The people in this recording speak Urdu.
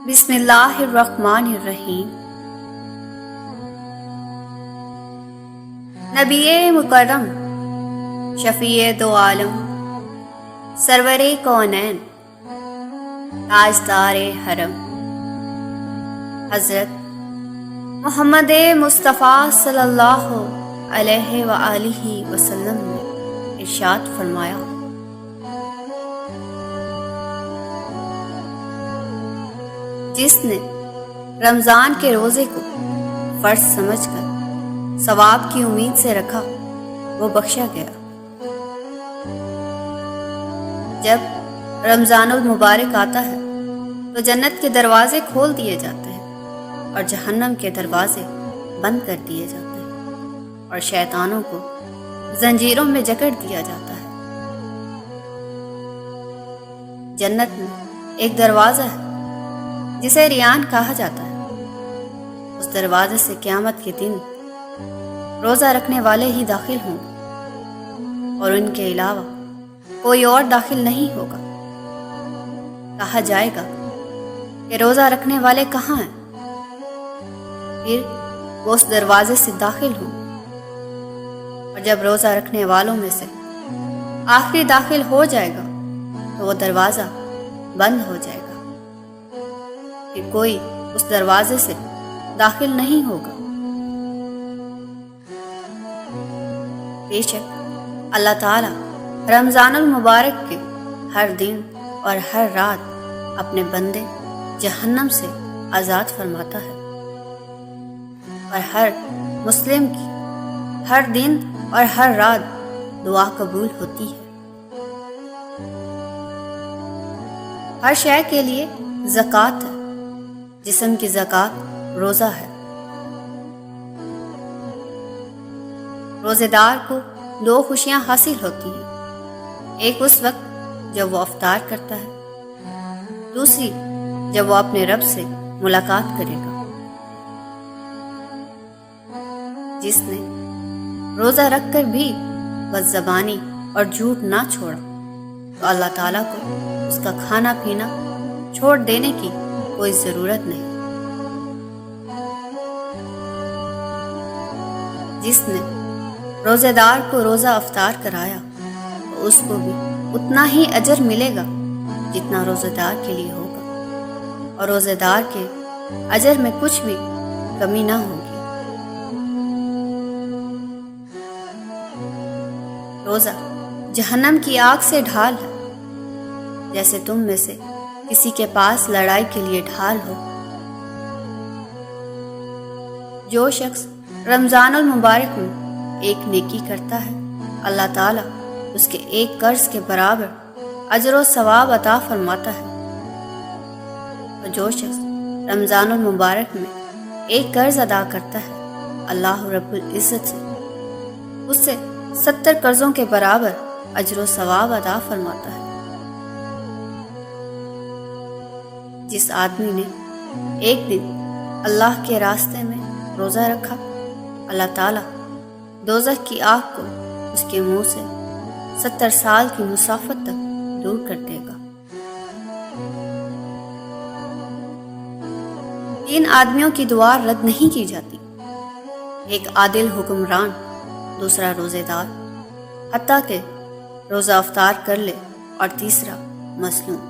بسم اللہ الرحمن الرحیم۔ نبی مکرم، شفیع دو عالم، سرور کونین، تاجدار حرم، حضرت محمد مصطفیٰ صلی اللہ علیہ وآلہ وسلم نے ارشاد فرمایا، جس نے رمضان کے روزے کو فرض سمجھ کر ثواب کی امید سے رکھا وہ بخشا گیا۔ جب رمضان المبارک آتا ہے تو جنت کے دروازے کھول دیے جاتے ہیں اور جہنم کے دروازے بند کر دیے جاتے ہیں اور شیطانوں کو زنجیروں میں جکڑ دیا جاتا ہے۔ جنت میں ایک دروازہ ہے جسے ریان کہا جاتا ہے۔ اس دروازے سے قیامت کے دن روزہ رکھنے والے ہی داخل ہوں گے اور ان کے علاوہ کوئی اور داخل نہیں ہوگا۔ کہا جائے گا کہ روزہ رکھنے والے کہاں ہیں؟ پھر وہ اس دروازے سے داخل ہوں اور جب روزہ رکھنے والوں میں سے آخری داخل ہو جائے گا تو وہ دروازہ بند ہو جائے گا، کہ کوئی اس دروازے سے داخل نہیں ہوگا۔ بے شک اللہ تعالیٰ رمضان المبارک کے ہر دن اور ہر رات اپنے بندے جہنم سے آزاد فرماتا ہے، اور ہر مسلم کی ہر دن اور ہر رات دعا قبول ہوتی ہے۔ ہر شے کے لیے زکوٰۃ ہے، جسم کی زکوٰۃ روزہ ہے۔ روزے دار کو دو خوشیاں حاصل ہوتی ہیں، ایک اس وقت جب وہ افطار کرتا ہے، دوسری جب وہ اپنے رب سے ملاقات کرے گا۔ جس نے روزہ رکھ کر بھی بدزبانی اور جھوٹ نہ چھوڑا تو اللہ تعالیٰ کو اس کا کھانا پینا چھوڑ دینے کی کوئی ضرورت نہیں۔ جس نے روزے دار کو روزہ افطار کرایا تو اس کو بھی اتنا ہی اجر ملے گا جتنا روزے دار کے لیے ہوگا، اور روزے دار کے اجر میں کچھ بھی کمی نہ ہوگی۔ روزہ جہنم کی آگ سے ڈھال ہے، جیسے تم میں سے کسی کے پاس لڑائی کے لیے ڈھال ہو۔ جو شخص رمضان المبارک میں ایک نیکی کرتا ہے، اللہ تعالیٰ اس کے ایک قرض کے برابر اجر و ثواب عطا فرماتا ہے، اور جو شخص رمضان المبارک میں ایک قرض ادا کرتا ہے، اللہ رب العزت سے اس سے 70 قرضوں کے برابر اجر و ثواب عطا فرماتا ہے۔ جس آدمی نے ایک دن اللہ کے راستے میں روزہ رکھا، اللہ تعالیٰ دوزخ کی آگ کو اس کے منہ سے 70 سال کی مسافت تک دور کر دے گا۔ 3 آدمیوں کی دعا رد نہیں کی جاتی، ایک عادل حکمران، دوسرا روزے دار حتیٰ کہ روزہ افطار کر لے، اور تیسرا مظلوم۔